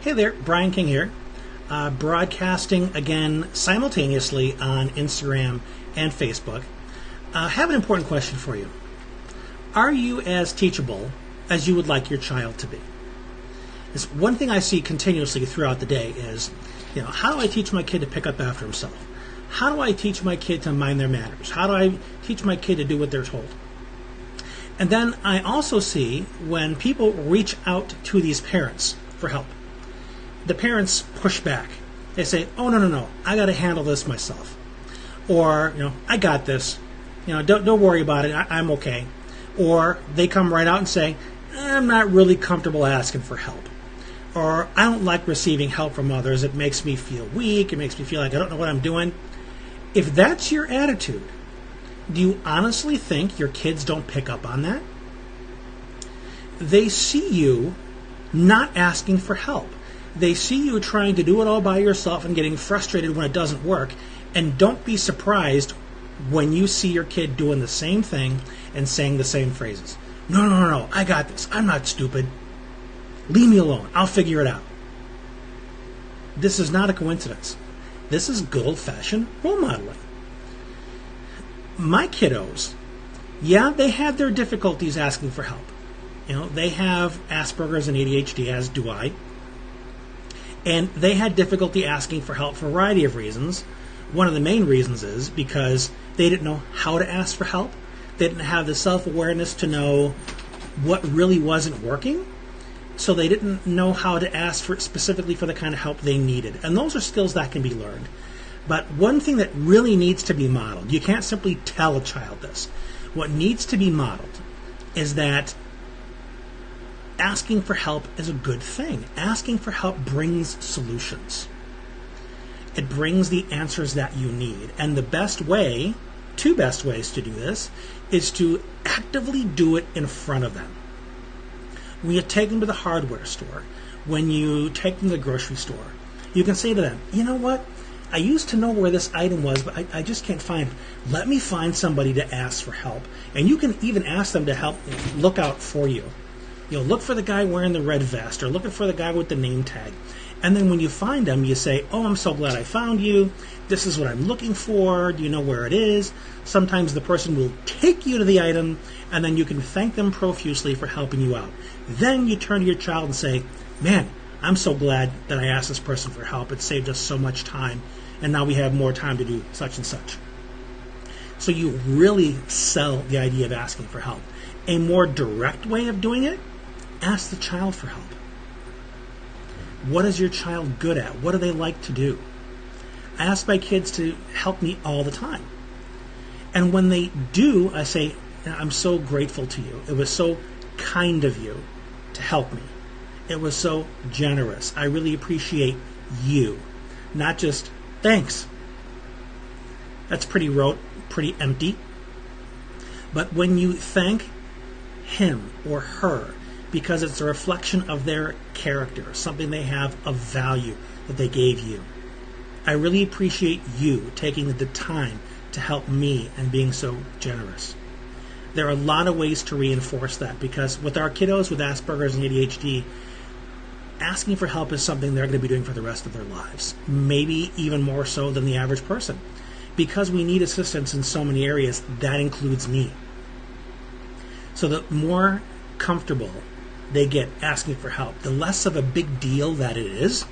Hey there, Brian King here, broadcasting again simultaneously on Instagram and Facebook. I have an important question for you. Are you as teachable as you would like your child to be? It's one thing I see continuously throughout the day is, how do I teach my kid to pick up after himself? How do I teach my kid to mind their manners? How do I teach my kid to do what they're told? And then I also see when people reach out to these parents for help, the parents push back. They say, oh, no, I got to handle this myself. Or, I got this. Don't worry about it. I'm okay. Or they come right out and say, I'm not really comfortable asking for help. Or I don't like receiving help from others. It makes me feel weak. It makes me feel like I don't know what I'm doing. If that's your attitude, do you honestly think your kids don't pick up on that? They see you not asking for help. They see you trying to do it all by yourself and getting frustrated when it doesn't work. And don't be surprised when you see your kid doing the same thing and saying the same phrases. No, I got this. I'm not stupid. Leave me alone. I'll figure it out. This is not a coincidence. This is good old-fashioned role modeling. My kiddos, they had their difficulties asking for help. They have Asperger's and ADHD, as do I. And they had difficulty asking for help for a variety of reasons. One of the main reasons is because they didn't know how to ask for help. They didn't have the self-awareness to know what really wasn't working. So they didn't know how to ask for specifically for the kind of help they needed. And those are skills that can be learned. But one thing that really needs to be modeled, you can't simply tell a child this. What needs to be modeled is that asking for help is a good thing. Asking for help brings solutions. It brings the answers that you need. And the best way, two best ways to do this, is to actively do it in front of them. When you take them to the hardware store, when you take them to the grocery store, you can say to them, you know what? I used to know where this item was, but I just can't find it. Let me find somebody to ask for help. And you can even ask them to help look out for you. Look for the guy wearing the red vest or looking for the guy with the name tag. And then when you find them, you say, oh, I'm so glad I found you. This is what I'm looking for. Do you know where it is? Sometimes the person will take you to the item, and then you can thank them profusely for helping you out. Then you turn to your child and say, man, I'm so glad that I asked this person for help. It saved us so much time, and now we have more time to do such and such. So you really sell the idea of asking for help. A more direct way of doing it, ask the child for help. What is your child good at? What do they like to do? I ask my kids to help me all the time. And when they do, I say, I'm so grateful to you. It was so kind of you to help me. It was so generous. I really appreciate you. Not just, thanks. That's pretty rote, pretty empty. But when you thank him or her because it's a reflection of their character, something they have of value that they gave you. I really appreciate you taking the time to help me and being so generous. There are a lot of ways to reinforce that because with our kiddos with Asperger's and ADHD, asking for help is something they're going to be doing for the rest of their lives, maybe even more so than the average person. Because we need assistance in so many areas, that includes me. So the more comfortable they get asking for help, the less of a big deal that it is,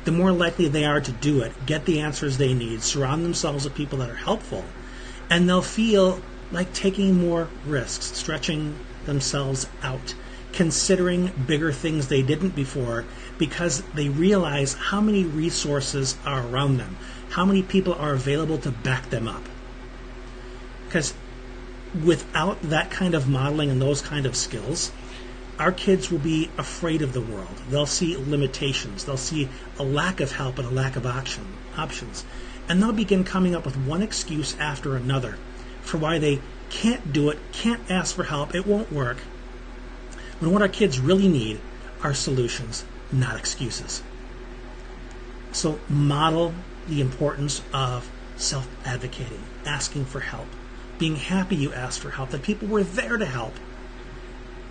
the more likely they are to do it, get the answers they need, surround themselves with people that are helpful, and they'll feel like taking more risks, stretching themselves out, considering bigger things they didn't before because they realize how many resources are around them, how many people are available to back them up. Because without that kind of modeling and those kind of skills, our kids will be afraid of the world. They'll see limitations. They'll see a lack of help and a lack of options. And they'll begin coming up with one excuse after another for why they can't do it, can't ask for help, it won't work. When what our kids really need are solutions, not excuses. So model the importance of self-advocating, asking for help, being happy you asked for help, that people were there to help.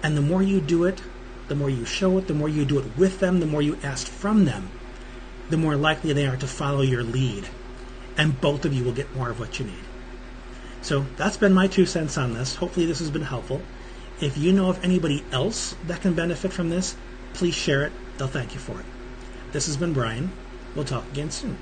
And the more you do it, the more you show it, the more you do it with them, the more you ask from them, the more likely they are to follow your lead. And both of you will get more of what you need. So that's been my 2 cents on this. Hopefully this has been helpful. If you know of anybody else that can benefit from this, please share it. They'll thank you for it. This has been Brian. We'll talk again soon.